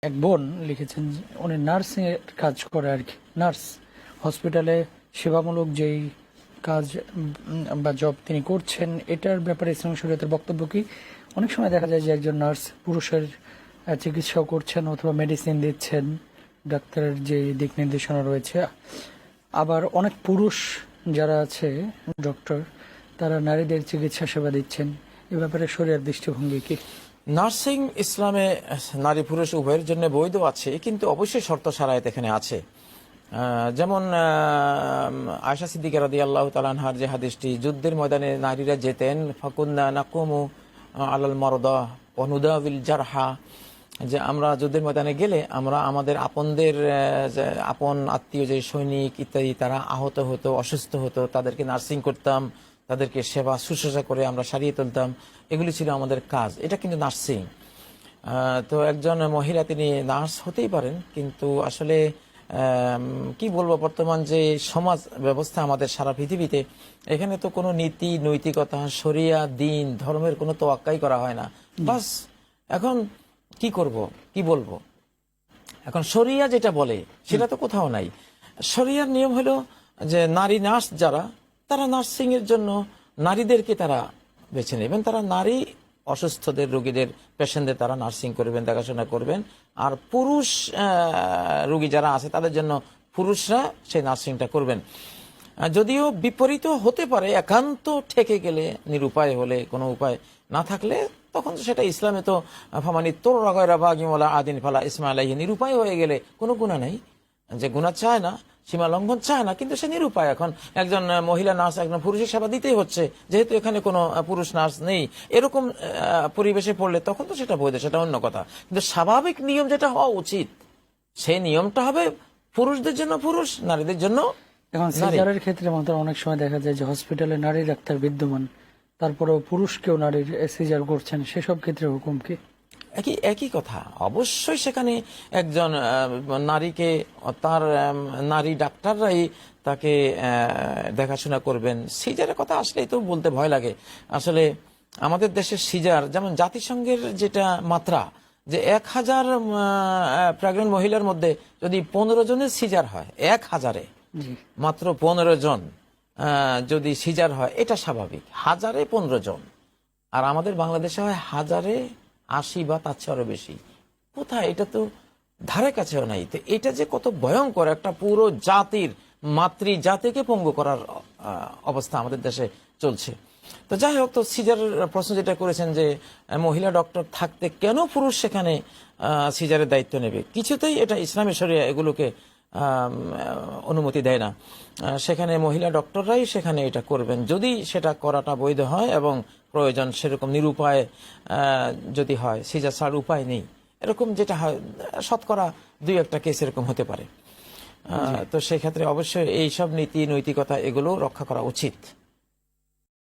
এক বোন লিখেছেন যে উনি নার্সিং এর কাজ করে আর কি, নার্স হসপিটালে সেবামূলক যেই কাজ বা জব তিনি করছেন, এটার ব্যাপারে ইসলামী শরীয়তের বক্তব্য কি? অনেক সময় দেখা যায় যে একজন নার্স পুরুষের চিকিৎসাও করছেন অথবা মেডিসিন দিচ্ছেন, ডাক্তারের যে দিক নির্দেশনা রয়েছে। আবার অনেক পুরুষ যারা আছে ডক্টর, তারা নারীদের চিকিৎসা সেবা দিচ্ছেন। এ ব্যাপারে শরীয়তের দৃষ্টিভঙ্গি কি? নার্সিং ইসলামে নারী পুরুষ উভয়ের জন্য বৈধ আছে, কিন্তু অবশ্যই শর্ত সারায়ত এখানে আছে। যেমন আয়েশা সিদ্দিকা রাদিয়াল্লাহু তাআলা আনহার যে হাদিসটি, যুদ্ধের ময়দানে নারীরা যেতেন, ফাকুন্না নাকুমু আলাল মারদা ওয়া নুদাবিল জারহা, যে আমরা যুদ্ধের ময়দানে গেলে আমরা আমাদের আপনদের আপন আত্মীয় যে সৈনিক ইত্যাদি তারা আহত হতো, অসুস্থ হতো, তাদেরকে নার্সিং করতাম, তাদেরকে সেবা শুশ্রূষা করে আমরা সারিয়ে তুলতাম। এগুলি ছিল আমাদের কাজ, এটা কিন্তু নার্সিং। তো একজন মহিলা তিনি নার্স হতেই পারেন, কিন্তু আসলে কি বলবো, বর্তমান যে সমাজ ব্যবস্থা আমাদের সারা পৃথিবীতে, এখানে তো কোনো নীতি নৈতিকতা শরিয়া দিন ধর্মের কোনো তোয়াক্কাই করা হয় না। বাস এখন কি করব, কি বলবো, এখন শরিয়া যেটা বলে সেটা তো কোথাও নাই। শরিয়ার নিয়ম হলো যে নারী নার্স যারা, তারা নার্সিং এর জন্য নারীদেরকে তারা বেছে নেবেন, তারা নারী অসুস্থদের রোগীদের পেশেন্টদের তারা নার্সিং করবেন, দেখাশোনা করবেন। আর পুরুষ রোগী যারা আছে তাদের জন্য পুরুষরা সেই নার্সিংটা করবেন। যদিও বিপরীত হতে পারে, একান্ত ঠেকে গেলে, নিরুপায় হলে, কোনো উপায় না থাকলে, তখন সেটা ইসলামে তো ফামানি তোর রাগয়রা বাগিমলা আদিন ফালা ইসমাইলাহি, নিরুপায় হয়ে গেলে কোনো গুনাহ নাই। যে গুনাহ চায় না, সীমা লঙ্ঘন চায় না, কিন্তু সে নিরুপায়। এখন একজন মহিলা নার্স একজন পুরুষের সেবা দিতেই হচ্ছে, যেহেতু এখানে কোনো পুরুষ নার্স নেই, এরকম পরিবেশে পড়লে তখন তো সেটা বৈধ, সেটা অন্য কথা। কিন্তু স্বাভাবিক নিয়ম যেটা হওয়া উচিত, সেই নিয়মটা হবে পুরুষদের জন্য পুরুষ, নারীদের জন্য। এখন সিজারের ক্ষেত্রে মাত্র অনেক সময় দেখা যায় যে হসপিটালে নারী ডাক্তার বিদ্যমান, তারপরেও পুরুষকেও নারীর সিজার করছেন, সেসব ক্ষেত্রে হুকুম কি? একই কথা। অবশ্যই সেখানে একজন নারীকে তার নারী ডাক্তাররাই তাকে দেখাশোনা করবেন। সিজারের কথা আসলেই তো বলতে ভয় লাগে। আসলে আমাদের দেশের সিজার, যেমন জাতিসংঘের যেটা মাত্রা, যে 1000 প্রেগনেন্ট মহিলার মধ্যে যদি 15 জনের সিজার হয়, 1000-এ মাত্র 15 জন যদি সিজার হয়, এটা স্বাভাবিক। 1000-এ 15 জন, আর আমাদের বাংলাদেশে হয় 1000-এ 80 বা তার চেয়ে আরো বেশি। কোথায়? এটা তো ধারে কাছেও নাই। তো এটা যে কত ভয়ঙ্কর, একটা পুরো জাতির, মাতৃ জাতিকে পঙ্গু করার অবস্থা আমাদের দেশে চলছে। তো যাই হোক, তো সিজারের প্রশ্ন যেটা করেছেন যে মহিলা ডক্টর থাকতে কেন পুরুষ সেখানে সিজারের দায়িত্ব নেবে, কিছুতেই এটা ইসলামী শরিয়া এগুলোকে অনুমতি দেয় না। সেখানে মহিলা ডক্টররাই সেখানে এটা করবেন, যদি সেটা করাটা বৈধ হয় এবং প্রয়োজন সেরকম নিরুপায় যদি হয়, সিজার ছাড়ার উপায় নেই, এরকম যেটা হয়, শতকরা 2-1টা কেস এরকম হতে পারে। তো সেক্ষেত্রে অবশ্যই এইসব নীতি নৈতিকতা এগুলো রক্ষা করা উচিত।